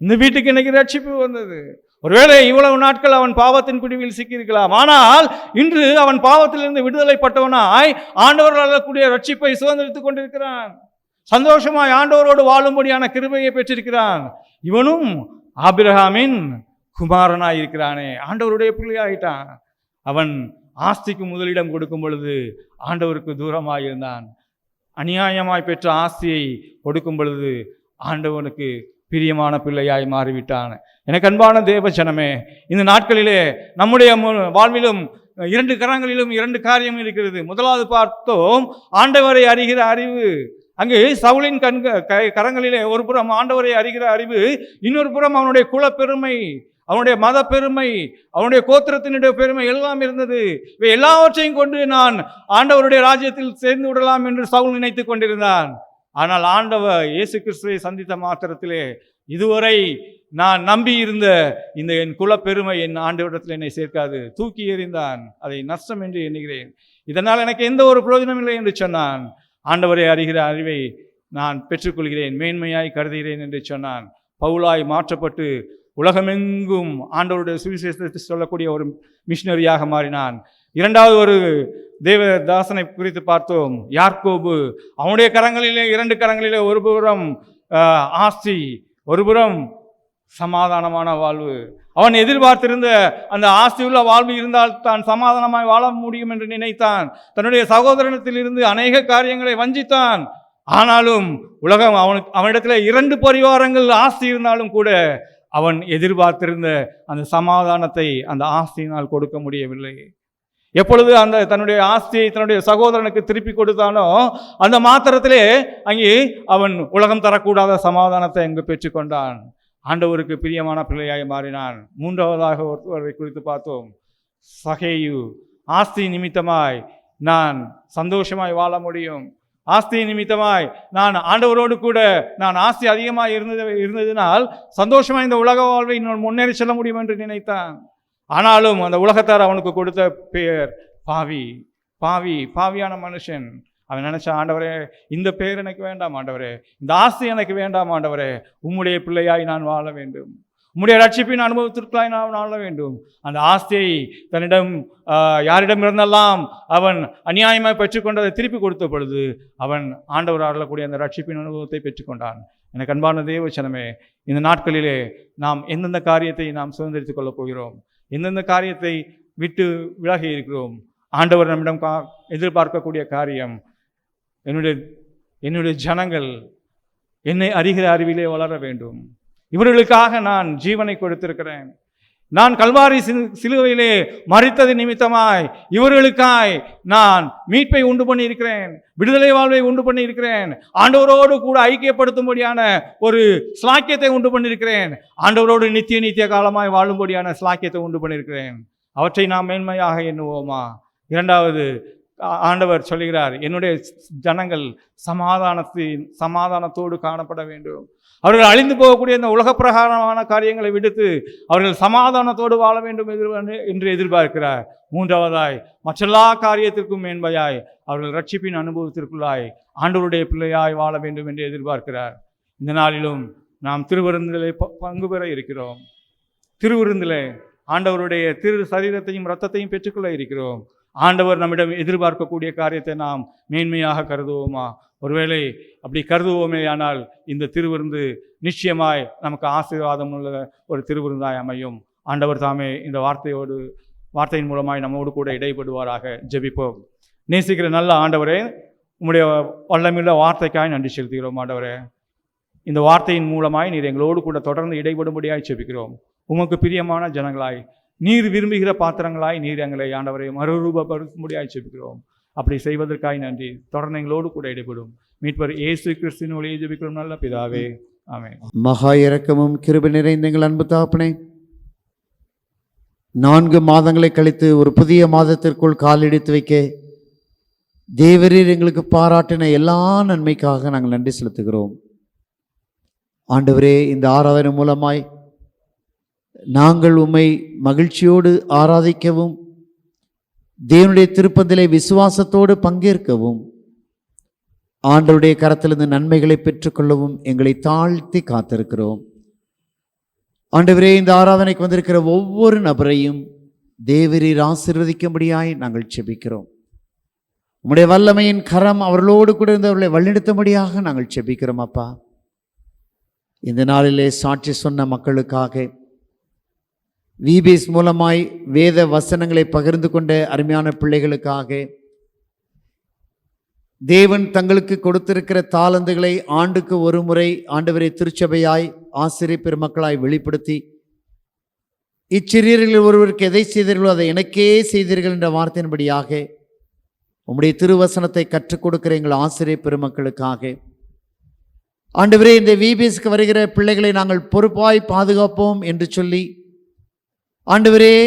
இந்த வீட்டுக்கு இன்னைக்கு ரட்சிப்பு வந்தது. ஒருவேளை இவ்வளவு நாட்கள் அவன் பாவத்தின் பிடிவில் சிக்கியிருக்கலாம், ஆனால் இன்று அவன் பாவத்திலிருந்து விடுதலைப்பட்டவனாய் ஆண்டவர் அழக்கூடிய ரட்சிப்பை சுதந்திரித்துக் கொண்டிருக்கிறான். சந்தோஷமாய் ஆண்டவரோடு வாழும்படியான கிருபையை பெற்றிருக்கிறான். இவனும் ஆபிரகாமின் குமாரனாய் இருக்கிறானே, ஆண்டவருடைய பிள்ளையாயிட்டான். அவன் ஆஸ்திக்கு முதலிடம் கொடுக்கும் பொழுது ஆண்டவருக்கு தூரமாய் இருந்தான். அநியாயமாய் பெற்ற ஆஸ்தியை கொடுக்கும் பொழுது ஆண்டவனுக்கு பிரியமான பிள்ளையாய் மாறிவிட்டான். எனக்கு அன்பான தேவஜனமே, இந்த நாட்களிலே நம்முடைய வாழ்விலும் 2 கரங்களிலும் 2 காரியம் இருக்கிறது. முதலாவது பார்த்தோம், ஆண்டவரை அறிகிற அறிவு. அங்கு சவுலின் கரங்களிலே ஒரு புறம் ஆண்டவரை அறிகிற அறிவு, இன்னொரு புறம் அவனுடைய குலப்பெருமை, அவனுடைய மத பெருமை, அவனுடைய கோத்திரத்தினுடைய பெருமை எல்லாம் இருந்தது. இவை எல்லாவற்றையும் கொண்டு நான் ஆண்டவருடைய ராஜ்யத்தில் சேர்ந்து விடலாம் என்று சவுல் நினைத்து கொண்டிருந்தான். ஆனால் ஆண்டவர் இயேசு கிறிஸ்துவை சந்தித்த மாத்திரத்திலே, இதுவரை நான் நம்பி இருந்த இந்த என் குலப்பெருமை என் ஆண்டவரிடத்தில் என்னை சேர்க்காது, தூக்கி எறிந்தான், அதை நஷ்டம் என்று எண்ணுகிறேன், இதனால் எனக்கு எந்த ஒரு பிரயோஜனம் இல்லை என்று சொன்னான். ஆண்டவரை அறிகிற அறிவை நான் பெற்றுக்கொள்கிறேன், மேன்மையாய் கருதுகிறேன் என்று சொன்னான். பவுலாய் மாற்றப்பட்டு உலகமெங்கும் ஆண்டவருடைய சுவிசேஷத்தை சொல்லக்கூடிய ஒரு மிஷினரியாக மாறினான். இரண்டாவது ஒரு தேவதாசனை குறித்து பார்த்தோம், யாக்கோபு. அவனுடைய கரங்களிலே 2 கரங்களிலே ஒரு புறம் ஆஸ்தி, ஒரு புறம் சமாதானமான வாழ்வு. அவன் எதிர்பார்த்திருந்த அந்த ஆஸ்தியுள்ள வாழ்வு இருந்தால் தான் சமாதானமாய் வாழ முடியும் என்று நினைத்தான். தன்னுடைய சகோதரனத்தில் இருந்து அநேக காரியங்களை வஞ்சித்தான். ஆனாலும் உலகம் அவனிடத்தில் 2 பரிவாரங்கள் ஆஸ்தி இருந்தாலும் கூட அவன் எதிர்பார்த்திருந்த அந்த சமாதானத்தை அந்த ஆஸ்தியினால் கொடுக்க முடியவில்லை. எப்பொழுது அந்த தன்னுடைய ஆஸ்தியை தன்னுடைய சகோதரனுக்கு திருப்பி கொடுத்தானோ அந்த மாத்திரத்திலே அங்கே அவன் உலகம் தரக்கூடாத சமாதானத்தை அங்கு பெற்றுக்கொண்டான். ஆண்டவருக்கு பிரியமான பிள்ளையாய் மாறினான். மூன்றாவதாக ஒருவரை குறித்து பார்த்தோம், சகேயு. ஆஸ்தி நிமித்தமாய் நான் சந்தோஷமாய் வாழ முடியும், ஆஸ்தி நிமித்தமாய் நான் ஆண்டவரோடு கூட நான் ஆஸ்தி அதிகமாக இருந்ததினால் சந்தோஷமாக இந்த உலக வாழ்வை நான் முன்னேறி செல்ல முடியும் என்று நினைத்தான். ஆனாலும் அந்த உலகத்தார் அவனுக்கு கொடுத்த பெயர் பாவி. பாவியான மனுஷன். அவன் நினைச்ச, ஆண்டவரே, இந்த பெயர் எனக்கு வேண்டாம் ஆண்டவரே, இந்த ஆஸ்தி எனக்கு வேண்டாம் ஆண்டவரே, உம்முடைய பிள்ளையாய் நான் வாழ வேண்டும், உம்முடைய ரட்சிப்பின் அனுபவத்திற்காய் நான் வாழ வேண்டும். அந்த ஆஸ்தியை தன்னிடம் யாரிடம் இருந்தெல்லாம் அவன் அநியாயமாய் பெற்றுக்கொண்டதை திருப்பி கொடுத்த பொழுது அவன் ஆண்டவர் ஆளக்கூடிய அந்த ரட்சிப்பின் அனுபவத்தை பெற்றுக்கொண்டான். எனக்கு அன்பான தேவச்சனமே, இந்த நாட்களிலே நாம் எந்தெந்த காரியத்தை நாம் சுதந்திரித்துக் கொள்ளப் போகிறோம், எந்தெந்த காரியத்தை விட்டு விலகி இருக்கிறோம்? ஆண்டவர் நம்மிடம் எதிர்பார்க்கக்கூடிய காரியம், என்னுடைய ஜனங்கள் என்னை அறிகிற அறிவிலே வளர வேண்டும். இவர்களுக்காக நான் ஜீவனை கொடுத்திருக்கிறேன். நான் கல்வாரி சிலுவையிலே மரித்தது நிமித்தமாய் இவர்களுக்காய் நான் மீட்பை உண்டு பண்ணி இருக்கிறேன், விடுதலை வாழ்வை உண்டு பண்ணி இருக்கிறேன், ஆண்டவரோடு கூட ஐக்கியப்படுத்தும்படியான ஒரு ஸ்லாக்கியத்தை உண்டு பண்ணியிருக்கிறேன், ஆண்டவரோடு நித்திய காலமாய் வாழும்படியான ஸ்லாக்கியத்தை உண்டு பண்ணியிருக்கிறேன். அவற்றை நாம் மேன்மையாக எண்ணுவோமா? இரண்டாவது, ஆண்டவர் சொல்கிறார், என்னுடைய ஜனங்கள் சமாதானத்தோடு காணப்பட வேண்டும். அவர்கள் அழிந்து போகக்கூடிய இந்த உலக பிரகாரமான காரியங்களை விடுத்து அவர்கள் சமாதானத்தோடு வாழ வேண்டும் என்று எதிர்பார்க்கிறார். மூன்றாவதாய், மற்றெல்லா காரியத்திற்கும் மேன்மையாய் அவர்கள் ரட்சிப்பின் அனுபவத்திற்குள்ளாய் ஆண்டவருடைய பிள்ளையாய் வாழ வேண்டும் என்று எதிர்பார்க்கிறார். இந்த நாளிலும் நாம் திருவிருந்திலே பங்கு பெற இருக்கிறோம். திருவிருந்திலே ஆண்டவருடைய திரு சரீரத்தையும் இரத்தத்தையும் பெற்றுக்கொள்ள இருக்கிறோம். ஆண்டவர் நம்மிடம் எதிர்பார்க்கக்கூடிய காரியத்தை நாம் மேன்மையாக கருதுவோமா? ஒருவேளை அப்படி கருதுவோமே ஆனால் இந்த திருவிருந்து நிச்சயமாய் நமக்கு ஆசீர்வாதம் உள்ள ஒரு திருவிருந்தாய் அமையும். ஆண்டவர் தாமே இந்த வார்த்தையின் மூலமாய் நம்மோடு கூட இடைப்படுவாராக. ஜெபிப்போம். நேசிக்கிற நல்ல ஆண்டவரே, உம்முடைய வல்லமையுள்ள வார்த்தைக்காய் நன்றி செலுத்துகிறோம். ஆண்டவரே, இந்த வார்த்தையின் மூலமாய் நீர் எங்களோடு கூட தொடர்ந்து இடைபடும்படியாய் ஜெபிக்கிறோம். உமக்கு பிரியமான ஜனங்களாய், நீர் விரும்புகிற பாத்திரங்களாய் நீர் எங்களை ஆண்டவரை மறுரூபப்படுத்தும்படியாய் ஜெபிக்கிறோம். அப்படி செய்வதற்காய் நன்றி. தொடர்ந்து எங்களோடு கூட இடைபடும் மீட்பர் இயேசு கிறிஸ்துவின் ஒளியை ஜெபிக்கிறோம் நல்ல பிதாவே, ஆமென். மகா இரக்கமும் கிருபை நிறைந்த எங்கள் அன்பு தகப்பனே, 4 மாதங்களை கழித்து ஒரு புதிய மாதத்திற்குள் காலெடுத்து வைக்க தேவரீர் எங்களுக்கு பாராட்டின எல்லா நன்மைக்காக நாங்கள் நன்றி செலுத்துகிறோம். ஆண்டவரே, இந்த ஆராதனை மூலமாய் நாங்கள் உம்மை மகிழ்ச்சியோடு ஆராதிக்கவும் தேவனுடைய திருப்பதிலே விசுவாசத்தோடு பங்கேற்கவும் ஆண்டவருடைய கரத்திலிருந்து நன்மைகளை பெற்றுக்கொள்ளவும் எங்களை தாழ்த்தி காத்திருக்கிறோம். ஆண்டவரே, இந்த ஆராதனைக்கு வந்திருக்கிற ஒவ்வொரு நபரையும் தேவரீர் ஆசீர்வதிக்கும்படியாய் நாங்கள் செபிக்கிறோம். உம்முடைய வல்லமையின் கரம் அவர்களோடு கூட இருந்தவர்களை வழிநடத்தும்படியாக நாங்கள் செபிக்கிறோம். அப்பா, இந்த நாளிலே சாட்சி சொன்ன மக்களுக்காக, விபிஎஸ் மூலமாய் வேத வசனங்களை பகிர்ந்து கொண்ட அருமையான பிள்ளைகளுக்காக, தேவன் தங்களுக்கு கொடுத்திருக்கிற தாளந்துகளை ஆண்டுக்கு ஒரு முறை ஆண்டவரை திருச்சபையாய் ஆசிரியர் பெருமக்களாய் வெளிப்படுத்தி இச்சிறியர்களில் ஒருவருக்கு எதை செய்தீர்களோ அதை எனக்கே செய்தீர்கள் என்ற வார்த்தையின்படியாக உம்முடைய திருவசனத்தை கற்றுக் கொடுக்கிற எங்கள் ஆசிரியர் பெருமக்களுக்காக, ஆண்டவரே, இந்த விபிஎஸ்க்கு வருகிற பிள்ளைகளை நாங்கள் பொறுப்பாய் பாதுகாப்போம் என்று சொல்லி ஆண்டவரே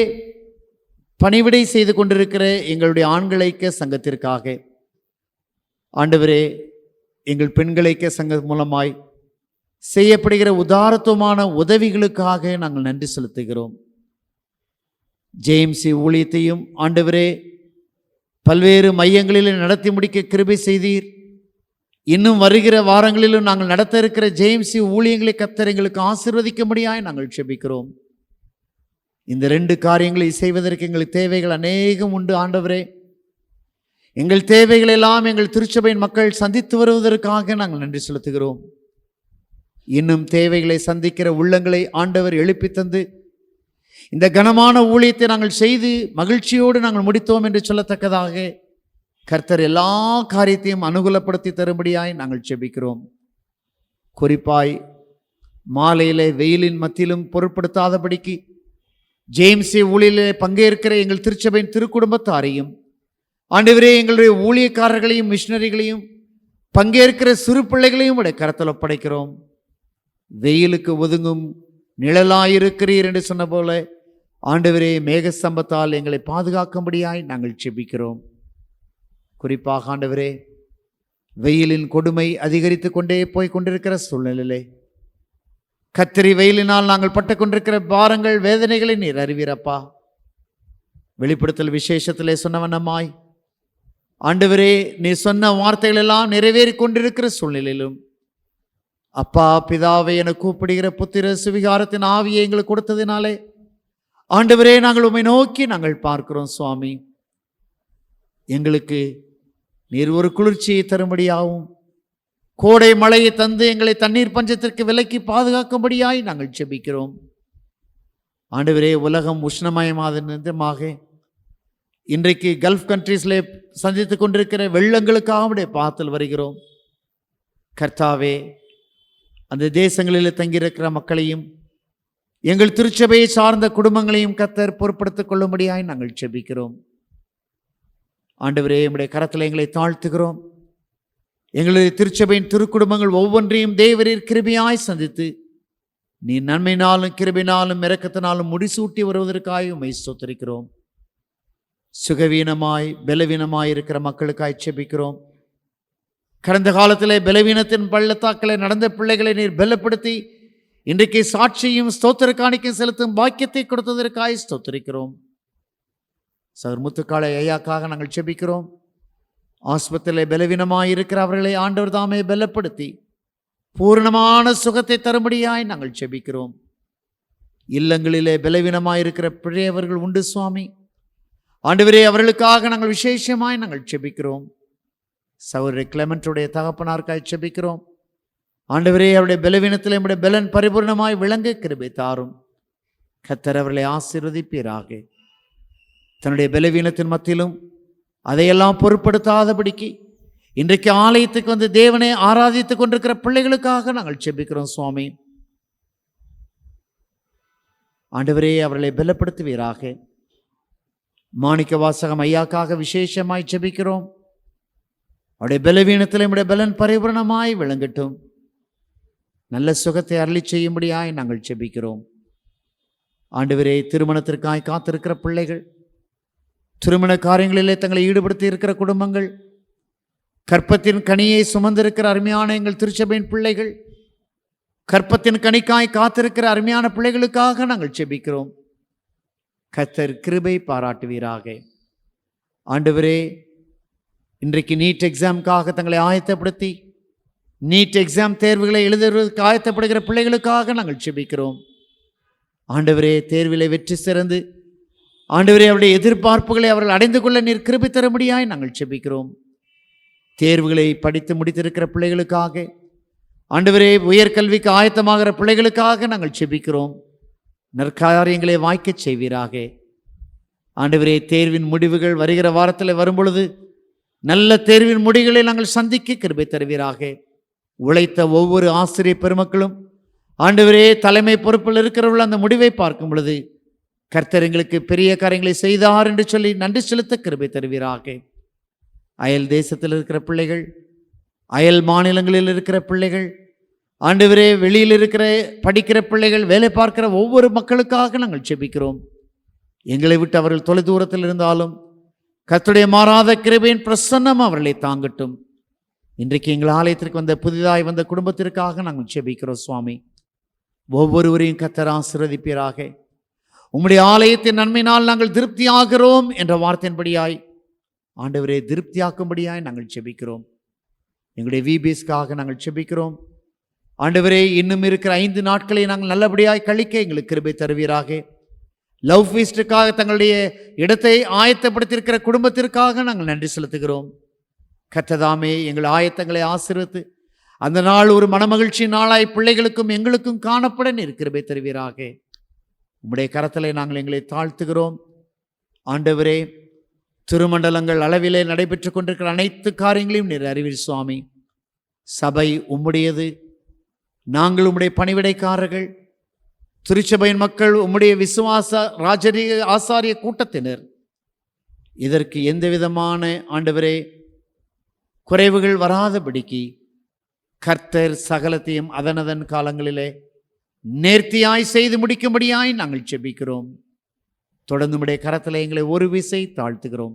பணிவிடை செய்து கொண்டிருக்கிற எங்களுடைய ஆண்கள் ஐக்கிய சங்கத்திற்காக, ஆண்டவரே, எங்கள் பெண்கள் ஐக்கிய சங்கம் மூலமாய் செய்யப்படுகிற உதாரத்துவமான உதவிகளுக்காக நாங்கள் நன்றி செலுத்துகிறோம். ஜேஎம்சி ஊழியத்தையும் ஆண்டவரே பல்வேறு மையங்களில் நடத்தி முடிக்க கிருபை செய்தீர். இன்னும் வருகிற வாரங்களிலும் நாங்கள் நடத்த இருக்கிற ஜேஎம்சி ஊழியங்களை கர்த்தர் எங்களுக்கு ஆசீர்வதிக்கும்படியாய் நாங்கள் ஜெபிக்கிறோம். இந்த 2 காரியங்களை செய்வதற்கு எங்களுக்கு தேவைகள் அநேகம் உண்டு. ஆண்டவரே, எங்கள் தேவைகள் எல்லாம் எங்கள் திருச்சபையின் மக்கள் சந்தித்து வருவதற்காக நாங்கள் நன்றி செலுத்துகிறோம். இன்னும் தேவைகளை சந்திக்கிற உள்ளங்களை ஆண்டவர் எழுப்பி தந்து இந்த கனமான ஊழியத்தை நாங்கள் செய்து மகிழ்ச்சியோடு நாங்கள் முடித்தோம் என்று சொல்லத்தக்கதாக கர்த்தர் எல்லா காரியத்தையும் அனுகூலப்படுத்தி தரும்படியாய் நாங்கள் ஜெபிக்கிறோம். குறிப்பாய் மாலையிலே வெயிலின் மத்தியிலும் பொருட்படுத்தாதபடிக்கு ஜேஎம்சி ஊழியிலே பங்கேற்கிற எங்கள் திருச்சபையின் திருக்குடும்பத்தாரையும், ஆண்டவரே, எங்களுடைய ஊழியக்காரர்களையும் மிஷனரிகளையும் பங்கேற்கிற சிறு பிள்ளைகளையும் உடைய கரத்தில் ஒப்படைக்கிறோம். வெயிலுக்கு ஒதுங்கும் நிழலாயிருக்கிறீர் என்று சொன்ன போல ஆண்டவரே, மேக ஸ்தம்பத்தால் எங்களை பாதுகாக்கும்படியாய் நாங்கள் ஜெபிக்கிறோம். குறிப்பாக ஆண்டவரே, வெயிலின் கொடுமை அதிகரித்து கொண்டே போய் கொண்டிருக்கிற சூழ்நிலையிலே கத்திரி வெயிலினால் நாங்கள் பட்டு கொண்டிருக்கிற பாரங்கள் வேதனைகளை நீர் அறிவீரப்பா. வெளிப்படுத்தல் விசேஷத்திலே சொன்னவனமாய் ஆண்டவரே, நீ சொன்ன வார்த்தைகள் எல்லாம் நிறைவேறி கொண்டிருக்கிற சூழ்நிலையிலும் அப்பா பிதாவை என கூப்பிடுகிற புத்திர சுவிகாரத்தின் ஆவியை எங்களுக்கு கொடுத்ததினாலே ஆண்டவரே, நாங்கள் உம்மை நோக்கி நாங்கள் பார்க்கிறோம். சுவாமி, எங்களுக்கு நீர் ஒரு குளிர்ச்சியை தரும்படியாகவும் கோடை மழையை தந்து எங்களை தண்ணீர் பஞ்சத்திற்கு விலக்கி பாதுகாக்கும்படியாய் நாங்கள் ஜெபிக்கிறோம். ஆண்டவரே, உலகம் உஷ்ணமயமாத நிமித்தமாக இன்றைக்கு கல்ஃப் கண்ட்ரீஸ்லே சந்தித்து கொண்டிருக்கிற வெள்ளங்களுக்காக பாத்தில் வருகிறோம். கர்த்தாவே, அந்த தேசங்களில் தங்கியிருக்கிற மக்களையும் எங்கள் திருச்சபையை சார்ந்த குடும்பங்களையும் கர்த்தர் பொறுப்படுத்திக் கொள்ளும்படியாய் நாங்கள் ஜெபிக்கிறோம். ஆண்டவரே, நம்முடைய கரத்தில் எங்களை தாழ்த்துகிறோம். எங்களுடைய திருச்சபையின் திருக்குடும்பங்கள் ஒவ்வொன்றையும் தேவரீர் கிருபையாய் சந்தித்து நீ நன்மையினாலும் கிருபையினாலும் இரக்கத்தினாலும் முடிசூட்டி வருவதற்காக உம்மை ஸ்தோத்திரிக்கிறோம். சுகவீனமாய் பலவீனமாய் இருக்கிற மக்களுக்காய் செபிக்கிறோம். கடந்த காலத்திலே பலவீனத்தின் பள்ளத்தாக்களை நடந்த பிள்ளைகளை நீர் பலப்படுத்தி இன்றைக்கு சாட்சியும் ஸ்தோத்திர காணிக்கையும் செலுத்தும் பாக்கியத்தை கொடுத்ததற்காய் ஸ்தோத்திரிக்கிறோம். சகர் முத்துக்காளை ஐயாக்காக நாங்கள் செபிக்கிறோம். ஆஸ்பத்திரியில் பலவீனமாய் இருக்கிற அவர்களை ஆண்டவர் தாமே பலப்படுத்தி பூரணமான சுகத்தை தரும்படியாய் நாங்கள் செபிக்கிறோம். இல்லங்களிலே பலவீனமாய் இருக்கிற பிழையவர்கள் உண்டு சுவாமி. ஆண்டவரே, அவர்களுக்காக நாங்கள் விசேஷமாய் நாங்கள் செபிக்கிறோம். சகோதரி கிளெமென்ட்டுடைய தகப்பனார்க்காய் செபிக்கிறோம். ஆண்டவரே, அவருடைய பலவீனத்தில் நம்முடைய பலன் பரிபூர்ணமாய் விளங்க கிருபை தாரும். கர்த்தர் அவர்களை ஆசீர்வதிப்பீராக. தன்னுடைய பலவீனத்தின் மத்தியிலும் அதையெல்லாம் பொருட்படுத்தாதபடிக்கு இன்றைக்கு ஆலயத்துக்கு வந்து தேவனை ஆராதித்துக் கொண்டிருக்கிற பிள்ளைகளுக்காக நாங்கள் செபிக்கிறோம் சுவாமி. ஆண்டவரே, அவர்களை பலப்படுத்துவீராக. மாணிக்க வாசகம் ஐயாக்காக விசேஷமாய் செபிக்கிறோம். அவருடைய பலவீனத்தில் நம்முடைய பலன் பரிபூரணமாய் விளங்கட்டும். நல்ல சுகத்தை அருளி செய்யும்படியாய் நாங்கள் செபிக்கிறோம். ஆண்டவரே, திருமணத்திற்காய் காத்திருக்கிற பிள்ளைகள், திருமண காரியங்களிலே தங்களை ஈடுபடுத்தி இருக்கிற குடும்பங்கள், கற்பத்தின் கனியை சுமந்திருக்கிற அருமையான எங்கள் திருச்சபையின் பிள்ளைகள், கற்பத்தின் கனிக்காய் காத்திருக்கிற அருமையான பிள்ளைகளுக்காக நாங்கள் செபிக்கிறோம். கர்த்தர் கிருபை பாராட்டுவீராக. ஆண்டவரே, இன்றைக்கு நீட் எக்ஸாமுக்காக தங்களை ஆயத்தப்படுத்தி நீட் எக்ஸாம் தேர்வுகளை எழுதுவதற்கு ஆயத்தப்படுகிற பிள்ளைகளுக்காக நாங்கள் செபிக்கிறோம். ஆண்டவரே, தேர்விலை வெற்றி சிறந்து ஆண்டவரே அவருடைய எதிர்பார்ப்புகளை அவர்கள் அடைந்து கொள்ள நீர் கிருபை தரும்படியாய் நாங்கள் செபிக்கிறோம். தேர்வுகளை படித்து முடித்திருக்கிற பிள்ளைகளுக்காக, ஆண்டவரே உயர்கல்விக்கு ஆயத்தமாகிற பிள்ளைகளுக்காக நாங்கள் செபிக்கிறோம். நற்காரியங்களை வாய்க்கச் செய்வீராக. ஆண்டவரே, தேர்வின் முடிவுகள் வருகிற வாரத்தில் வரும்பொழுது நல்ல தேர்வின் முடிவுகளை நாங்கள் சந்திக்க கிருபை தருவீராக. உழைத்த ஒவ்வொரு ஆசிரியர் பெருமக்களும் ஆண்டவரே தலைமை பொறுப்பில் இருக்கிறவர்கள் அந்த முடிவை பார்க்கும் பொழுது கர்த்தர் எங்களுக்கு பெரிய காரியங்களை செய்தார் என்று சொல்லி நன்றி செலுத்த கிருபை தருவீராக. அயல் தேசத்தில் இருக்கிற பிள்ளைகள், அயல் மாநிலங்களில் இருக்கிற பிள்ளைகள், ஆண்டவரே வெளியில் இருக்கிற படிக்கிற பிள்ளைகள், வேலை பார்க்கிற ஒவ்வொரு மக்களுக்காக நாங்கள் செபிக்கிறோம். எங்களை விட்டு அவர்கள் தொலைதூரத்தில் இருந்தாலும் கர்த்தருடைய மாறாத கிருபையின் பிரசன்னம் அவர்களை தாங்கட்டும். இன்றைக்கு எங்கள் ஆலயத்திற்கு வந்த புதிதாய் வந்த குடும்பத்திற்காக நாங்கள் செபிக்கிறோம் சுவாமி. ஒவ்வொருவரையும் கர்த்தர் ஆசீர்வதிப்பீராக. உம்முடைய ஆலயத்தின் நன்மையினால் நாங்கள் திருப்தி ஆகிறோம் என்ற வார்த்தையின்படியாய் ஆண்டவரே திருப்தியாக்கும்படியாய் நாங்கள் செபிக்கிறோம். எங்களுடைய விபிஎஸ்க்காக நாங்கள் செபிக்கிறோம். ஆண்டவரே, இன்னும் இருக்கிற 5 நாட்களை நாங்கள் நல்லபடியாய் கழிக்க எங்களுக்கு கிருபை தருவீராக. லவ் ஃபீஸ்டுக்காக தங்களுடைய இடத்தை ஆயத்தப்படுத்தியிருக்கிற குடும்பத்திற்காக நாங்கள் நன்றி செலுத்துகிறோம். கர்த்ததாமே எங்கள் ஆயத்தங்களை ஆசீர்வதித்து அந்த நாள் ஒரு மனமகிழ்ச்சி நாளாய் பிள்ளைகளுக்கும் எங்களுக்கும் காணப்பட நீர் கிருபை தருவீராக. உம்முடைய கரத்திலே நாங்கள் எங்களை தாழ்த்துகிறோம். ஆண்டவரே, திருமண்டலங்கள் அளவிலே நடைபெற்று கொண்டிருக்கிற அனைத்து காரியங்களையும் நீர் அறிவீர் சுவாமி. சபை உம்முடையது, நாங்கள் உம்முடைய பணிவிடைக்காரர்கள். திருச்சபையின் மக்கள் உம்முடைய விசுவாச ராஜரீக ஆசாரிய கூட்டத்தினர். இதற்கு எந்த விதமான ஆண்டவரே குறைவுகள் வராதபடிக்கு கர்த்தர் சகலத்தையும் அதனதன் காலங்களிலே நேர்த்தியாய் செய்து முடிக்கும்படியாய் நாங்கள் செபிக்கிறோம். தொடர்ந்து உம்முடைய கரத்தில் எங்களை ஒரு விசை தாழ்த்துகிறோம்.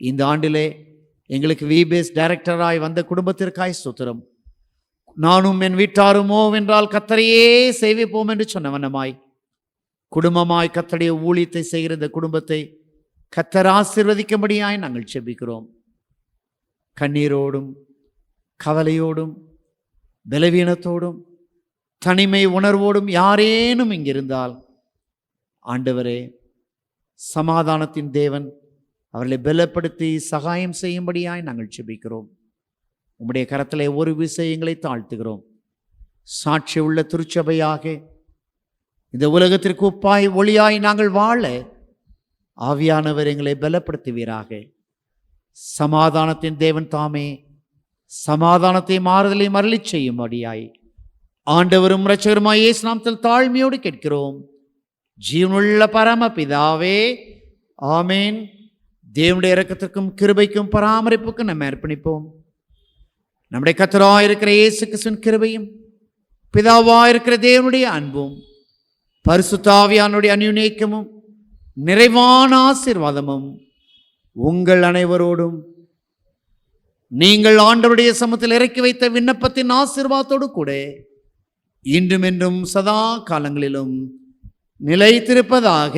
இந்த ஆண்டிலே எங்களுக்கு விபிஎஸ் டைரக்டராய் வந்த குடும்பத்திற்காய் ஸ்தோத்திரம். நானும் என் வீட்டாருமோ வென்றால் கர்த்தரையே சேவிப்போம் என்று சொன்னவனமாய் குடும்பமாய் கர்த்தருடைய ஊழியத்தை செய்கிற இந்த குடும்பத்தை கர்த்தர் ஆசீர்வதிக்கும்படியாய் நாங்கள் செபிக்கிறோம். கண்ணீரோடும் கவலையோடும் பலவீனத்தோடும் தனிமை உணர்வோடும் யாரேனும் இங்கிருந்தால் ஆண்டவரே, சமாதானத்தின் தேவன் அவர்களை பலப்படுத்தி சகாயம் செய்யும்படியாய் நாங்கள் செபிக்கிறோம். உம்முடைய கரத்திலே ஒரு விஷயங்களை தாழ்த்துகிறோம். சாட்சி உள்ள திருச்சபையாக இந்த உலகத்திற்கு உப்பாய் ஒளியாய் நாங்கள் வாழ ஆவியானவர் எங்களை பலப்படுத்துவீராக. சமாதானத்தின் தேவன் தாமே சமாதானத்தை மாறுதலை மரளி செய்யும்படியாய் ஆண்டவரும் இரட்சகருமாய் இயேசு நாமத்தில் தாழ்மையோடு கேட்கிறோம். ஜீவனுள்ள பரம பிதாவே, ஆமேன். தேவனுடைய இரக்கத்திற்கும் கிருபைக்கும் பராமரிப்புக்கும் நம்ம அர்ப்பணிப்போம். நம்முடைய கர்த்தராய் இருக்கிற இயேசு கிறிஸ்துவின் கிருபையும் பிதாவாய் இருக்கிற தேவனுடைய அன்பும் பரிசுத்த ஆவியானுடைய அந்யோன்யமும் நிறைவான ஆசீர்வாதமும் உங்கள் அனைவரோடும் நீங்கள் ஆண்டவருடைய சமத்தில் இறக்கி வைத்த விண்ணப்பத்தின் ஆசீர்வாதத்தோடு கூட இன்றும் என்றும் சதா காலங்களிலும் நிலைத்திருப்பதாக.